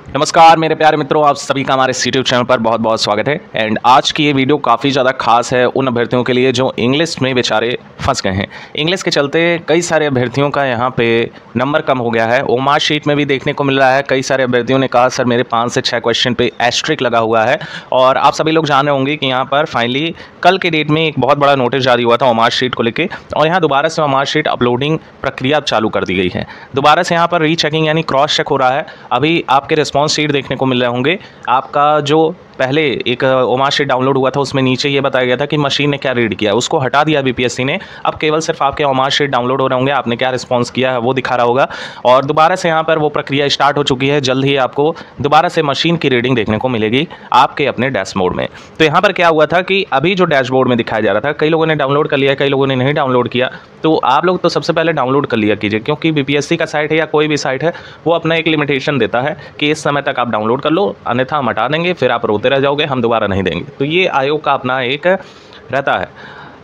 नमस्कार मेरे प्यारे मित्रों, आप सभी का हमारे यूट्यूब चैनल पर बहुत बहुत स्वागत है। एंड आज की ये वीडियो काफ़ी ज़्यादा खास है उन अभ्यर्थियों के लिए जो इंग्लिश में बेचारे फंस गए हैं। इंग्लिश के चलते कई सारे अभ्यर्थियों का यहाँ पे नंबर कम हो गया है। ओमार शीट में भी देखने को मिल रहा है, कई सारे अभ्यर्थियों ने कहा सर मेरे 5 से 6 क्वेश्चन पे एस्ट्रिक लगा हुआ है। और आप सभी लोग जान रहे होंगे कि यहाँ पर फाइनली कल के डेट में एक बहुत बड़ा नोटिस जारी हुआ था ओमार शीट को लेकर, और यहाँ दोबारा से ओमार शीट अपलोडिंग प्रक्रिया चालू कर दी गई है। दोबारा से यहाँ पर रीचेकिंग यानी क्रॉस चेक हो रहा है। अभी आपके रिस्पॉन्स शीट देखने को मिल रहे होंगे। आपका जो पहले एक ओमार शीट डाउनलोड हुआ था उसमें नीचे ये बताया गया था कि मशीन ने क्या रीड किया, उसको हटा दिया बीपीएससी ने। अब केवल सिर्फ आपके ओमार शीट डाउनलोड हो रहे होंगे, आपने क्या रिस्पांस किया है वो दिखा रहा होगा। और दोबारा से यहाँ पर वो प्रक्रिया स्टार्ट हो चुकी है। जल्द ही आपको दोबारा से मशीन की रीडिंग देखने को मिलेगी आपके अपने डैशबोर्ड में। तो यहाँ पर क्या हुआ था कि अभी जो डैशबोर्ड में दिखाया जा रहा था, कई लोगों ने डाउनलोड कर लिया, कई लोगों ने नहीं डाउनलोड किया। तो आप लोग तो सबसे पहले डाउनलोड कर लिया कीजिए, क्योंकि बीपीएससी का साइट है या कोई भी साइट है वो अपना एक लिमिटेशन देता है कि इस समय तक आप डाउनलोड कर लो, अन्यथा हम हटा देंगे, फिर आप रोते रह जाओगे, हम दोबारा नहीं देंगे। तो ये आयोग का अपना एक रहता है।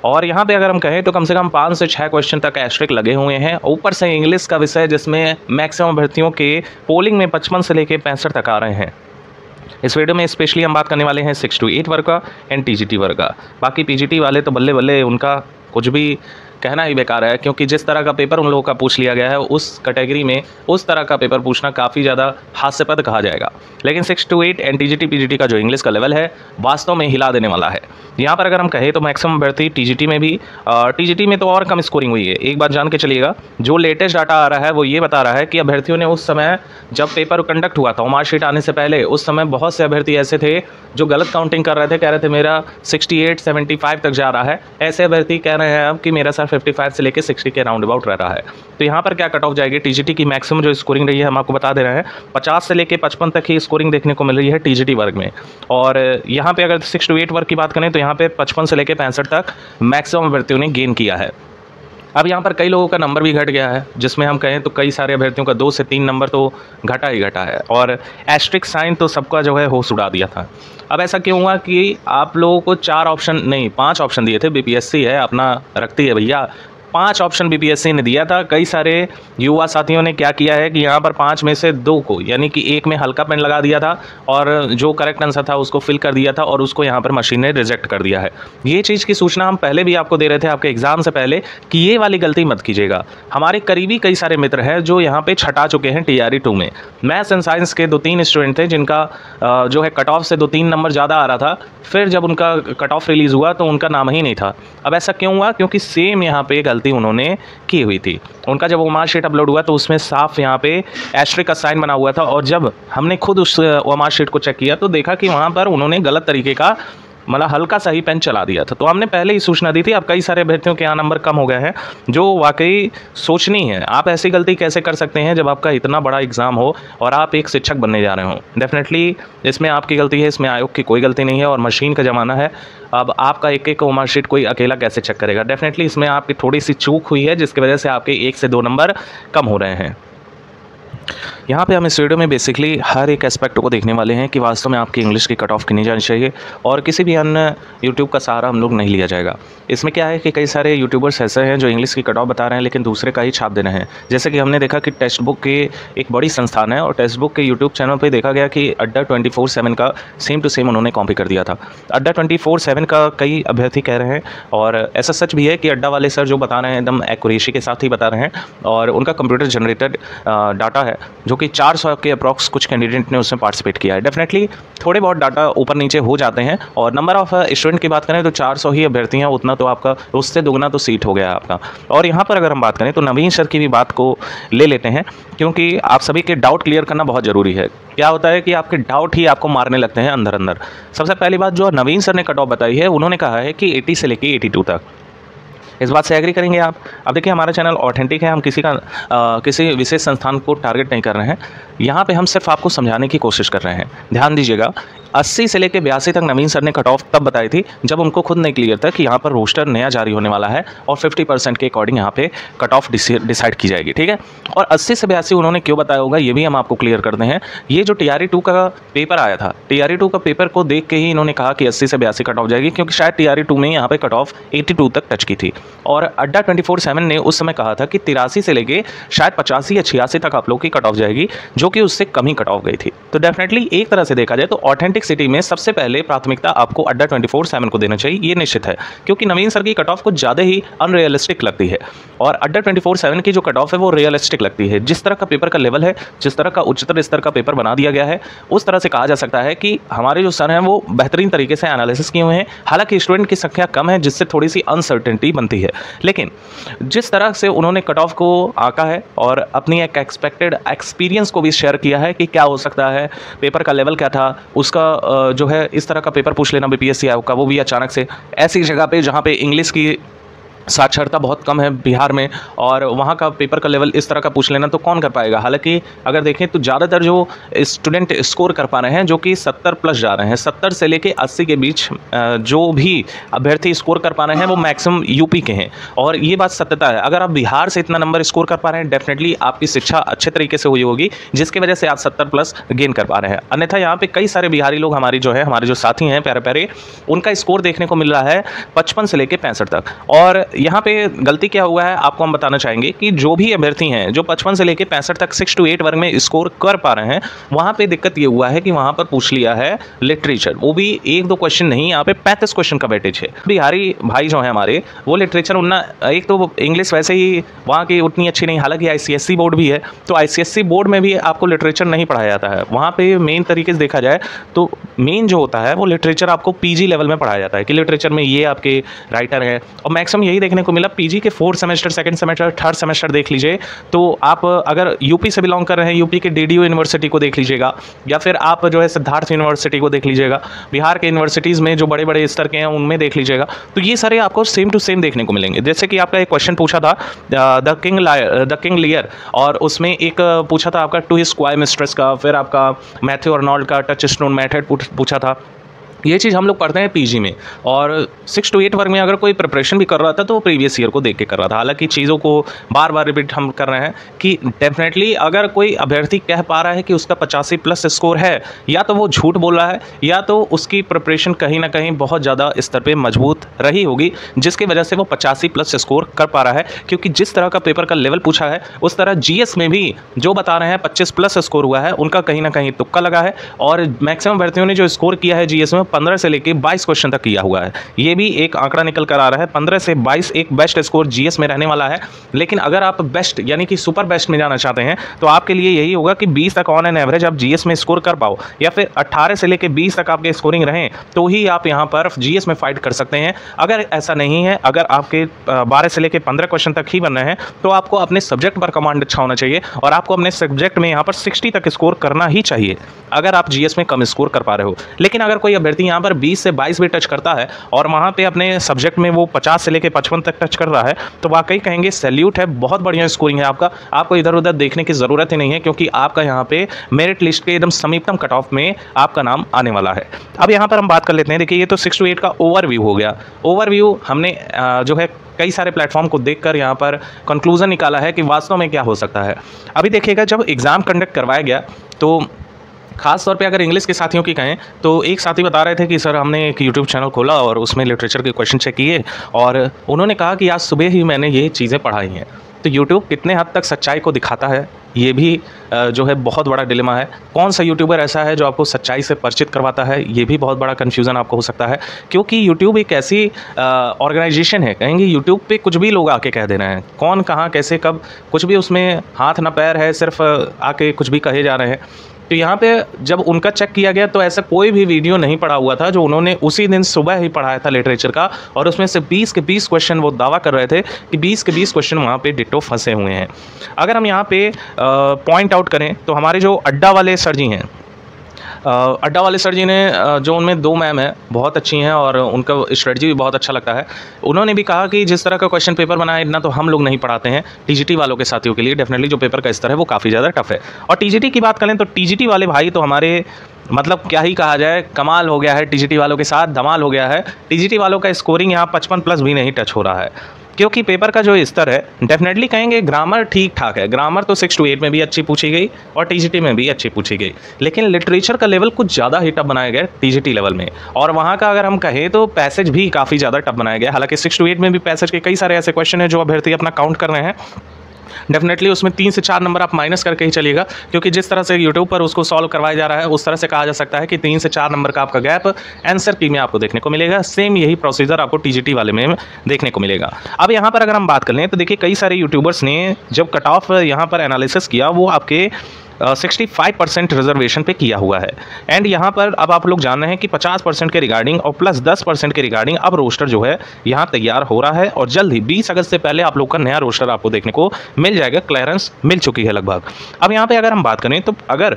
और यहाँ पे अगर हम कहें तो कम से कम 5 से 6 क्वेश्चन तक एस्ट्रिक लगे हुए हैं। ऊपर से इंग्लिश का विषय जिसमें मैक्सिमम अभ्यर्थियों के पोलिंग में 55 से लेकर 65 तक आ रहे हैं। इस वीडियो में स्पेशली हम बात करने वाले हैं 6 to 8 वर्ग का एंड टीजीटी वर्ग का। बाकी पीजीटी वाले तो बल्ले बल्ले, उनका कुछ भी कहना ही बेकार है, क्योंकि जिस तरह का पेपर उन लोगों का पूछ लिया गया है उस कैटेगरी में उस तरह का पेपर पूछना काफ़ी ज़्यादा हास्यास्पद कहा जाएगा। लेकिन 6 to 8 एनटीजीटी पीजीटी का जो इंग्लिश का लेवल है वास्तव में हिला देने वाला है। यहाँ पर अगर हम कहें तो मैक्सिमम अभ्यर्थी टीजीटी में भी, टीजीटी में तो और कम स्कोरिंग हुई है। एक बात जान के चलिएगा, जो लेटेस्ट डाटा आ रहा है वो ये बता रहा है कि अभ्यर्थियों ने उस समय जब पेपर कंडक्ट हुआ था ओमार शीट आने से पहले, उस समय बहुत से अभ्यर्थी ऐसे थे जो गलत काउंटिंग कर रहे थे, कह रहे थे मेरा 68 75 तक जा रहा है। ऐसे अभ्यर्थी कह रहे हैं अब कि मेरा सर 55 से लेकर 60 के राउंड अबाउट रह रहा है। तो यहाँ पर क्या कट ऑफ जाएगी, टीजीटी की मैक्सिमम जो स्कोरिंग रही है हम आपको बता दे रहे हैं 50 से लेकर 55 तक ही स्कोरिंग देखने को मिल रही है टीजीटी वर्ग में। और यहाँ पे अगर 6 to 8 वर्ग की बात करें तो यहाँ पे 55 से लेकर 65 तक मैक्सिमम अभ्यर्थियों ने गेन किया है। अब यहाँ पर कई लोगों का नंबर भी घट गया है, जिसमें हम कहें तो कई सारे अभ्यर्थियों का 2 से 3 नंबर तो घटा ही घटा है। और एस्ट्रिक साइन तो सबका जो है होश उड़ा दिया था। अब ऐसा क्यों हुआ कि आप लोगों को 4 ऑप्शन नहीं 5 ऑप्शन दिए थे। बीपीएससी है अपना रखती है भैया, 5 ऑप्शन बीपीएससी ने दिया था। कई सारे युवा साथियों ने क्या किया है कि यहाँ पर 5 में से 2 को, यानी कि एक में हल्का पेन लगा दिया था और जो करेक्ट आंसर था उसको फिल कर दिया था, और उसको यहाँ पर मशीन ने रिजेक्ट कर दिया है। ये चीज़ की सूचना हम पहले भी आपको दे रहे थे आपके एग्जाम से पहले कि ये वाली गलती मत कीजिएगा। हमारे करीबी कई सारे मित्र हैं जो यहाँ पे छटा चुके हैं TRE 2 में। मैथ्स एंड साइंस के 2-3 स्टूडेंट थे जिनका जो है कट ऑफ से 2-3 नंबर ज़्यादा आ रहा था। फिर जब उनका कट ऑफ रिलीज़ हुआ तो उनका नाम ही नहीं था। अब ऐसा क्यों हुआ? क्योंकि सेम यहाँ पे गलती उन्होंने की हुई थी। उनका जब ओमार शीट अपलोड हुआ तो उसमें साफ यहाँ पे एस्ट्रिक का साइन बना हुआ था, और जब हमने खुद उस ओमार शीट को चेक किया तो देखा कि वहाँ पर उन्होंने गलत तरीके का मतलब हल्का सा ही पेन चला दिया था। तो हमने पहले ही सूचना दी थी। अब कई सारे अभ्यर्थियों के यहाँ नंबर कम हो गए हैं, जो वाकई सोचनी है। आप ऐसी गलती कैसे कर सकते हैं जब आपका इतना बड़ा एग्जाम हो और आप एक शिक्षक बनने जा रहे हो। डेफिनेटली इसमें आपकी गलती है, इसमें आयोग की कोई गलती नहीं है, और मशीन का ज़माना है। अब आपका एक ओमार शीट कोई अकेला कैसे चेक करेगा। डेफिनेटली इसमें आपकी थोड़ी सी चूक हुई है, जिसकी वजह से आपके 1 से 2 नंबर कम हो रहे हैं। यहाँ पे हम इस वीडियो में बेसिकली हर एक एस्पेक्ट को देखने वाले हैं कि वास्तव में आपकी इंग्लिश की कट ऑफ कितनी जानी चाहिए, और किसी भी अन्य यूट्यूब का सहारा हम लोग नहीं लिया जाएगा। इसमें क्या है कि कई सारे यूट्यूबर्स ऐसे हैं जो इंग्लिश की कट ऑफ बता रहे हैं लेकिन दूसरे का ही छाप दे रहे हैं। जैसे कि हमने देखा कि टेक्स्ट बुक के एक बड़ी संस्थान है, और टेक्स्ट बुक के यूट्यूब चैनल पर देखा गया कि अड्डा 24/7 का सेम टू सेम उन्होंने कॉपी कर दिया था। अड्डा 24/7 का कई अभ्यर्थी कह रहे हैं, और ऐसा सच भी है कि अड्डा वाले सर जो बता रहे हैं एकदम एक्यूरेसी के साथ ही बता रहे हैं, और उनका कंप्यूटर जनरेटेड डाटा है जो कि 400 के अप्रॉक्स कुछ कैंडिडेट ने उसमें पार्टिसिपेट किया है। डेफिनेटली थोड़े बहुत डाटा ऊपर नीचे हो जाते हैं, और नंबर ऑफ स्टूडेंट की बात करें तो 400 ही अभ्यर्थी हैं, उतना तो आपका उससे दुगना तो सीट हो गया है आपका। और यहाँ पर अगर हम बात करें तो नवीन सर की भी बात को ले लेते हैं, क्योंकि आप सभी के डाउट क्लियर करना बहुत ज़रूरी है। क्या होता है कि आपके डाउट ही आपको मारने लगते हैं अंदर अंदर। सबसे पहली बात जो नवीन सर ने कट ऑफ बताई है, उन्होंने कहा है कि 80 से लेकर 82 तक। इस बात से एग्री करेंगे आप? अब देखिए हमारा चैनल ऑथेंटिक है, हम किसी विशेष संस्थान को टारगेट नहीं कर रहे हैं। यहाँ पे हम सिर्फ आपको समझाने की कोशिश कर रहे हैं। ध्यान दीजिएगा, 80 से लेकर 82 तक नवीन सर ने कट ऑफ तब बताई थी जब उनको खुद नहीं क्लियर था कि यहाँ पर रोस्टर नया जारी होने वाला है, और 50% के अकॉर्डिंग यहाँ पे कट ऑफ डिसाइड की जाएगी। ठीक है, और 80 से 82 उन्होंने क्यों बताया होगा ये भी हम आपको क्लियर करते हैं। ये जो TRE 2 का पेपर आया था, TRE 2 का पेपर को देख के ही इन्होंने कहा कि 80 से 82 कट ऑफ जाएगी, क्योंकि शायद TRE 2 में यहाँ पे कट ऑफ 82 तक टच की थी। और अड्डा 24/7 ने उस समय कहा था कि 83 से लेके शायद 85 या 86 तक आप लोग की कट ऑफ जाएगी, जो कि उससे कम ही कट ऑफ गई थी। तो डेफिनेटली एक तरह से देखा जाए तो ऑथेंटिसिटी में सबसे पहले प्राथमिकता आपको अड्डा 24/7 को देना चाहिए, ये निश्चित है, क्योंकि नवीन सर की कट ऑफ कुछ ज़्यादा ही अनरियलिस्टिक लगती है और अड्डा 24/7 की जो कट ऑफ है वो रियलिस्टिक लगती है। जिस तरह का पेपर का लेवल है, जिस तरह का उच्चतर स्तर का पेपर बना दिया गया है, उस तरह से कहा जा सकता है कि हमारे जो सर हैं वो बेहतरीन तरीके से एनालिसिस किए हुए हैं। हालांकि स्टूडेंट की संख्या कम है जिससे थोड़ी सी अनसर्टेनिटी बनती है, लेकिन जिस तरह से उन्होंने कट ऑफ को आंका है और अपनी एक एक्सपेक्टेड एक्सपीरियंस को भी शेयर किया है कि क्या हो सकता है, पेपर का लेवल क्या था, उसका जो है इस तरह का पेपर पूछ लेना बीपीएससी आयोग का, वो भी अचानक से ऐसी जगह पे जहाँ पे इंग्लिश की साक्षरता बहुत कम है बिहार में, और वहाँ का पेपर का लेवल इस तरह का पूछ लेना तो कौन कर पाएगा। हालांकि अगर देखें तो ज़्यादातर जो स्टूडेंट स्कोर कर पा रहे हैं जो कि 70 प्लस जा रहे हैं, 70 से लेके 80 के बीच जो भी अभ्यर्थी स्कोर कर पा रहे हैं वो मैक्सिमम यूपी के हैं, और ये बात सत्यता है। अगर आप बिहार से इतना नंबर स्कोर कर पा रहे हैं, डेफिनेटली आपकी शिक्षा अच्छे तरीके से हुई होगी जिसकी वजह से आप 70 प्लस गेन कर पा रहे हैं। अन्यथा यहाँ पे कई सारे बिहारी लोग हमारे जो साथी हैं प्यारे प्यारे, उनका स्कोर देखने को मिल रहा है 55 से लेके 65 तक। और यहाँ पे गलती क्या हुआ है आपको हम बताना चाहेंगे कि जो भी अभ्यर्थी हैं जो 55 से लेके 65 तक 6 to 8 वर्ग में स्कोर कर पा रहे हैं, वहाँ पे दिक्कत ये हुआ है कि वहाँ पर पूछ लिया है लिटरेचर, वो भी 1-2 क्वेश्चन नहीं, यहाँ पे 35 क्वेश्चन का वेटेज है। बिहारी भाई जो है हमारे वो लिटरेचर उतना, एक तो इंग्लिश वैसे ही वहाँ की उतनी अच्छी नहीं, हालांकि ICSE बोर्ड भी है तो ICSE बोर्ड में भी आपको लिटरेचर नहीं पढ़ाया जाता है। वहाँ पे मेन तरीके से देखा जाए तो मेन जो होता है वो लिटरेचर आपको PG लेवल में पढ़ाया जाता है कि लिटरेचर में ये आपके राइटर हैं, और मैक्सिमम यही देखने को मिला PG के 4th semester, 2nd semester, 3rd semester देख लीजिए तो आप अगर यूपी से बिलोंग कर रहे हैं, यूपी के DDU यूनिवर्सिटी को देख लीजिएगा, या फिर आप जो है सिद्धार्थ यूनिवर्सिटी को देख लीजिएगा, बिहार के यूनिवर्सिटीज़ में जो बड़े बड़े स्तर के हैं उनमें देख लीजिएगा, तो ये सारे आपको सेम टू सेम देखने को मिलेंगे। जैसे कि आपका एक क्वेश्चन पूछा था द किंग लियर, और उसमें एक पूछा था आपका टू स्क्वायर मिस्ट्रेस का, फिर आपका मैथ्यू अर्नोल्ड का टच स्टोन मेथड पूछा था। ये चीज़ हम लोग पढ़ते हैं PG में, और 6 to 8 वर्ग में अगर कोई प्रिपरेशन भी कर रहा था तो वो प्रीवियस ईयर को देख के कर रहा था। हालांकि चीज़ों को बार बार रिपीट हम कर रहे हैं कि डेफिनेटली अगर कोई अभ्यर्थी कह पा रहा है कि उसका 85 प्लस स्कोर है, या तो वो झूठ बोल रहा है या तो उसकी प्रिपरेशन कहीं ना कहीं बहुत ज़्यादा स्तर पर मजबूत रही होगी, जिसकी वजह से वो 85 प्लस स्कोर कर पा रहा है। क्योंकि जिस तरह का पेपर का लेवल पूछा है उस तरह GS में भी जो बता रहे हैं 25 प्लस स्कोर हुआ है, उनका कहीं ना कहीं तुक्का लगा है, और मैक्सिमम अभ्यर्थियों ने जो स्कोर किया है GS में 15 से लेकर 22 क्वेश्चन तक किया हुआ है। ये भी एक आंकड़ा निकल कर आ रहा है, 15 से 22 एक बेस्ट स्कोर GS में रहने वाला है। लेकिन अगर आप बेस्ट यानी कि सुपर बेस्ट में जाना चाहते हैं तो आपके लिए यही होगा कि 20 तक ऑन एन एवरेज आप GS में स्कोर कर पाओ, या फिर 18 से लेकर 20 तक आपके स्कोरिंग रहें, तो ही आप यहाँ पर GS में फाइट कर सकते हैं। अगर ऐसा नहीं है, अगर आपके 12 से लेकर 15 क्वेश्चन तक ही बन रहे हैं, तो आपको अपने सब्जेक्ट पर कमांड अच्छा होना चाहिए, और आपको अपने सब्जेक्ट में यहाँ पर 60 तक स्कोर करना ही चाहिए अगर आप GS में कम स्कोर कर पा रहे हो। लेकिन अगर कोई अभ्यर्थी यहाँ पर 20 से 22 भी टच करता है और वहाँ पे अपने सब्जेक्ट में वो 50 से लेकर 55 तक टच कर रहा है, तो वाकई कहेंगे सैल्यूट है, बहुत बढ़िया स्कोरिंग है आपका। आपको इधर उधर देखने की ज़रूरत ही नहीं है, क्योंकि आपका यहाँ पे मेरिट लिस्ट के एकदम समीपतम कट ऑफ में आपका नाम आने वाला है। अब यहाँ पर हम बात कर लेते हैं, देखिए ये तो 6 to 8 का ओवरव्यू हो गया। ओवरव्यू हमने जो है कई सारे प्लेटफॉर्म को देखकर यहाँ पर कंक्लूजन निकाला है कि वास्तव में क्या हो सकता है। अभी देखिएगा, जब एग्ज़ाम कंडक्ट करवाया गया तो खास तौर पे अगर इंग्लिश के साथियों की कहें तो एक साथी बता रहे थे कि सर हमने एक यूट्यूब चैनल खोला और उसमें लिटरेचर के क्वेश्चन चेक किए, और उन्होंने कहा कि आज सुबह ही मैंने ये चीज़ें पढ़ाई हैं। तो यूट्यूब कितने हद तक सच्चाई को दिखाता है, ये भी जो है बहुत बड़ा डिलेमा है। कौन सा यूट्यूबर ऐसा है जो आपको सच्चाई से परिचित करवाता है, ये भी बहुत बड़ा कन्फ्यूज़न आपको हो सकता है। क्योंकि यूट्यूब एक ऐसी ऑर्गेनाइजेशन है, कहेंगे यूट्यूब पे कुछ भी लोग आके कह दे रहे हैं, कौन कहाँ कैसे कब, कुछ भी उसमें हाथ ना पैर है, सिर्फ आके कुछ भी कहे जा रहे हैं। तो यहाँ पे जब उनका चेक किया गया तो ऐसा कोई भी वीडियो नहीं पड़ा हुआ था जो उन्होंने उसी दिन सुबह ही पढ़ाया था लिटरेचर का, और उसमें से 20 के 20 क्वेश्चन वो दावा कर रहे थे कि 20 के 20 क्वेश्चन वहाँ पे डिट्टो फंसे हुए हैं। अगर हम यहाँ पे पॉइंट आउट करें तो हमारे जो अड्डा वाले सर जी हैं, अड्डा वाले सर जी ने जो उनमें 2 मैम हैं बहुत अच्छी हैं और उनका स्ट्रेटजी भी बहुत अच्छा लगता है। उन्होंने भी कहा कि जिस तरह का क्वेश्चन पेपर बना है इतना तो हम लोग नहीं पढ़ाते हैं, TGT वालों के साथियों के लिए डेफिनेटली जो पेपर का स्तर है वो काफ़ी ज़्यादा टफ है। और TGT की बात करें तो TGT वाले भाई तो हमारे मतलब क्या ही कहा जाए, कमाल हो गया है TGT वालों के साथ, धमाल हो गया है। TGT वालों का स्कोरिंग यहाँ 55 प्लस भी नहीं टच हो रहा है, क्योंकि पेपर का जो स्तर है डेफिनेटली कहेंगे ग्रामर ठीक ठाक है। ग्रामर तो 6 to 8 में भी अच्छी पूछी गई और TGT में भी अच्छी पूछी गई, लेकिन लिटरेचर का लेवल कुछ ज़्यादा ही टफ बनाया गया TGT लेवल में। और वहाँ का अगर हम कहें तो पैसेज भी काफ़ी ज़्यादा टफ बनाया गया। हालांकि 6 to 8 में भी पैसेज के कई सारे ऐसे क्वेश्चन हैं जो अभ्यर्थी अपना काउंट कर रहे हैं, डेफिनेटली उसमें 3 से 4 नंबर आप माइनस करके ही चलिएगा, क्योंकि जिस तरह से यूट्यूब पर उसको सॉल्व करवाया जा रहा है उस तरह से कहा जा सकता है कि 3 से 4 नंबर का आपका गैप आंसर की में आपको देखने को मिलेगा। सेम यही प्रोसीजर आपको टीजीटी वाले में देखने को मिलेगा। अब यहाँ पर अगर हम बात कर लें तो देखिए कई सारे यूट्यूबर्स ने जब कट ऑफ यहाँ पर एनालिसिस किया वो आपके 65% रिजर्वेशन पे किया हुआ है। एंड यहाँ पर अब आप लोग जान रहे हैं कि 50% के रिगार्डिंग और प्लस 10% के रिगार्डिंग अब रोस्टर जो है यहाँ तैयार हो रहा है और जल्द ही 20 अगस्त से पहले आप लोग का नया रोस्टर आपको देखने को मिल जाएगा। क्लियरेंस मिल चुकी है लगभग। अब यहाँ पे अगर हम बात करें तो अगर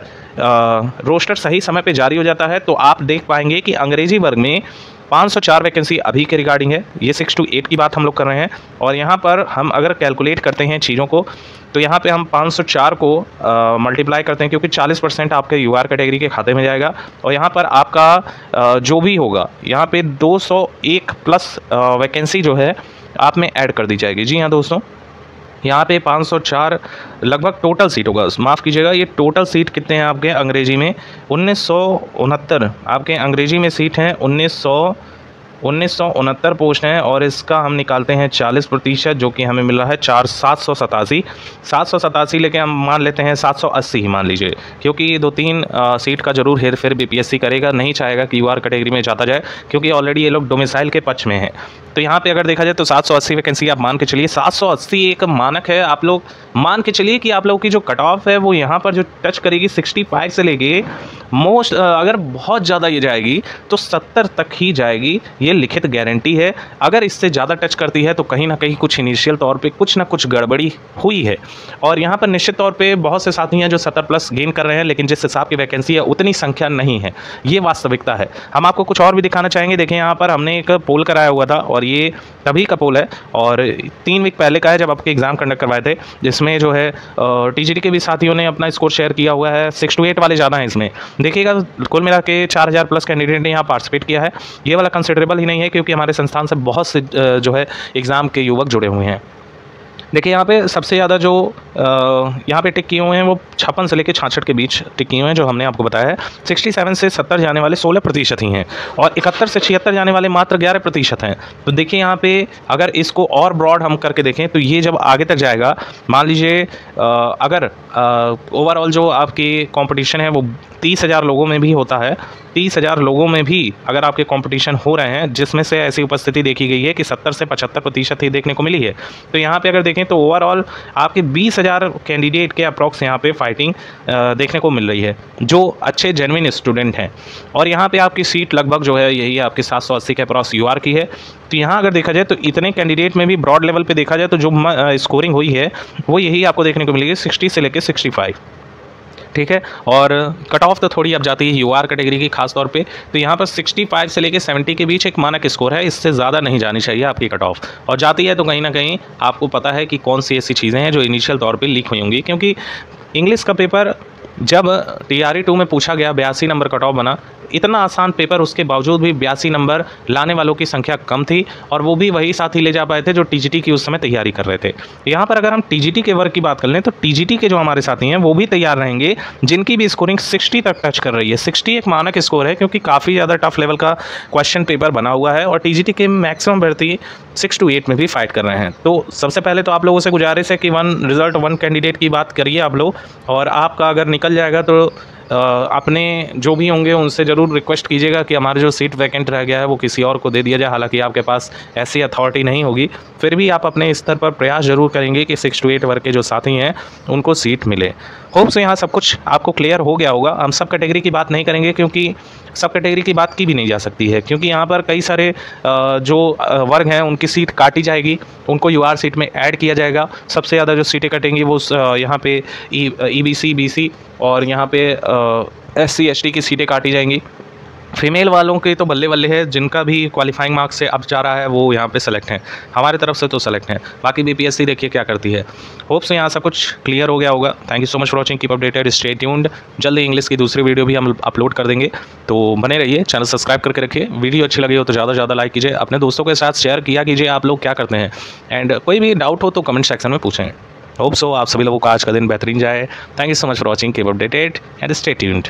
रोस्टर सही समय पे जारी हो जाता है तो आप देख पाएंगे कि अंग्रेजी वर्ग में 504 वैकेंसी अभी के रिगार्डिंग है। ये 6 to 8 की बात हम लोग कर रहे हैं और यहाँ पर हम अगर कैलकुलेट करते हैं चीज़ों को तो यहाँ पे हम 504 को मल्टीप्लाई करते हैं, क्योंकि 40% आपके यूआर कैटेगरी के खाते में जाएगा और यहाँ पर आपका जो भी होगा यहाँ पे 201 प्लस वैकेंसी जो है आप में ऐड कर दी जाएगी। जी हाँ दोस्तों, यहाँ पे 504 लगभग टोटल सीट होगा। माफ़ कीजिएगा, ये टोटल सीट कितने हैं आपके अंग्रेजी में 1969 आपके अंग्रेजी में सीट हैं 1969 पोस्ट हैं और इसका हम निकालते हैं 40% जो कि हमें मिल रहा है 787 लेके हम मान लेते हैं 780 ही मान लीजिए, क्योंकि 2-3 सीट का जरूर हेर फेर बीपीएससी करेगा, नहीं चाहेगा कि यूआर कैटेगरी में जाता जाए, क्योंकि ऑलरेडी ये लोग डोमिसाइल के पक्ष में हैं। तो यहाँ पे अगर देखा जाए तो 780 वैकेंसी आप मान के चलिए। 780 एक मानक है, आप लोग मान के चलिए कि आप लोगों की जो कट ऑफ है वो यहाँ पर जो टच करेगी 65 से लेके मोस्ट अगर बहुत ज़्यादा ये जाएगी तो 70 तक ही जाएगी, ये लिखित गारंटी है। अगर इससे ज़्यादा टच करती है तो कहीं ना कहीं कुछ इनिशियल तौर पे कुछ ना कुछ गड़बड़ी हुई है। और यहाँ पर निश्चित तौर पे बहुत से साथी हैं जो 70 प्लस गेन कर रहे हैं, लेकिन जिस हिसाब की वैकेंसी है उतनी संख्या नहीं है, ये वास्तविकता है। हम आपको कुछ और भी दिखाना चाहेंगे। देखें यहाँ पर हमने एक पोल कराया हुआ था और ये तभी का पोल है और 3 वीक पहले का है जब आपके एग्जाम कंडक्ट करवाए थे, जिसमें जो है टीजीटी के भी साथियों ने अपना स्कोर शेयर किया हुआ है। 6 to 8 वाले ज़्यादा हैं इसमें। देखिएगा कुल मिला के 4000 प्लस कैंडिडेट ने यहाँ पार्टिसिपेट किया है। ये वाला कंसिडरेबल ही नहीं है, क्योंकि हमारे संस्थान से बहुत से जो है एग्ज़ाम के युवक जुड़े हुए हैं। देखिए यहाँ पे सबसे ज़्यादा जो यहाँ पे टिक किए हुए हैं वो 56 से लेकर 66 के बीच टिक किए हुए हैं, जो हमने आपको बताया है। 67 से 70 जाने वाले 16% ही हैं और 71 से 76 जाने वाले मात्र 11% हैं। तो देखिए यहाँ पे अगर इसको और ब्रॉड हम करके देखें तो ये जब आगे तक जाएगा, मान लीजिए अगर ओवरऑल जो आपकी कंपटीशन है वो 30,000 लोगों में भी होता है, 30,000 लोगों में भी अगर आपके कंपटीशन हो रहे हैं, जिसमें से ऐसी उपस्थिति देखी गई है कि 70 से 75% ही देखने को मिली है, तो यहाँ पे अगर देखें तो ओवरऑल आपके 20,000 कैंडिडेट के अप्रॉक्स यहाँ पे फाइटिंग देखने को मिल रही है, जो अच्छे जेन्युइन स्टूडेंट हैं। और यहाँ पे आपकी सीट लगभग जो है यही आपकी 780 के अप्रॉक्स यूआर की है। तो यहाँ अगर देखा जाए तो इतने कैंडिडेट में भी ब्रॉड लेवल पे देखा जाए तो जो स्कोरिंग हुई है वो यही आपको देखने को मिलेगी 60 से लेकर 65। ठीक है, और कट ऑफ तो थोड़ी अब जाती है यूआर कैटेगरी की खास तौर पे, तो यहाँ पर 65 से लेके 70 के बीच एक मानक स्कोर है, इससे ज़्यादा नहीं जानी चाहिए आपकी कट ऑफ। और जाती है तो कहीं ना कहीं आपको पता है कि कौन सी ऐसी चीज़ें हैं जो इनिशियल तौर पे लीक हुई होंगी, क्योंकि इंग्लिश का पेपर जब TRE 2 में पूछा गया 82 नंबर कट ऑफ बना। इतना आसान पेपर उसके बावजूद भी 82 नंबर लाने वालों की संख्या कम थी और वो भी वही साथी ले जा पाए थे जो टीजीटी की उस समय तैयारी कर रहे थे। यहाँ पर अगर हम टीजीटी के वर्ग की बात कर लें तो टीजीटी के जो हमारे साथी हैं वो भी तैयार रहेंगे जिनकी भी स्कोरिंग 60 तक टच कर रही है। 60 एक मानक स्कोर है क्योंकि काफ़ी ज़्यादा टफ लेवल का क्वेश्चन पेपर बना हुआ है और टीजीटी के मैक्सिमम अभ्यर्थी 6 to 8 में भी फाइट कर रहे हैं। तो सबसे पहले तो आप लोगों से गुजारिश है कि वन कैंडिडेट की बात करिए आप लोग, और आपका अगर निकल जाएगा तो अपने जो भी होंगे उनसे ज़रूर रिक्वेस्ट कीजिएगा कि हमारा जो सीट वैकेंट रह गया है वो किसी और को दे दिया जाए। हालांकि आपके पास ऐसी अथॉरिटी नहीं होगी, फिर भी आप अपने स्तर पर प्रयास ज़रूर करेंगे कि 6 to 8 वर्ग के जो साथी हैं उनको सीट मिले। होप से यहाँ सब कुछ आपको क्लियर हो गया होगा। हम सब कैटेगरी की बात नहीं करेंगे क्योंकि सब कैटेगरी की बात की भी नहीं जा सकती है, क्योंकि यहाँ पर कई सारे जो वर्ग हैं उनकी सीट काटी जाएगी, उनको यूआर सीट में ऐड किया जाएगा। सबसे ज़्यादा जो सीटें कटेंगी वो यहाँ पे EBC BC और यहाँ पे SC ST की सीटें काटी जाएंगी। फीमेल वालों के तो बल्ले बल्ले है, जिनका भी क्वालिफाइंग मार्क्स से अब जा रहा है वो यहाँ पे सेलेक्ट हैं, हमारी तरफ से तो सेलेक्ट हैं। बाकी बीपीएससी देखिए क्या करती है। होप से यहाँ सब कुछ क्लियर हो गया होगा। Thank you so much for watching, keep updated, stay tuned. जल्दी इंग्लिश की दूसरी वीडियो भी हम अपलोड कर देंगे, तो बने रहिए। चैनल सब्सक्राइब करके रखिए। वीडियो अच्छी लगी हो तो ज़्यादा से ज़्यादा लाइक कीजिए, अपने दोस्तों के साथ शेयर किया कीजिए आप लोग क्या करते हैं, एंड कोई भी डाउट हो तो कमेंट सेक्शन में पूछें। होप सो आप सभी लोगों का आज का दिन बेहतरीन जाए। Thank you so much for watching, keep updated and stay tuned.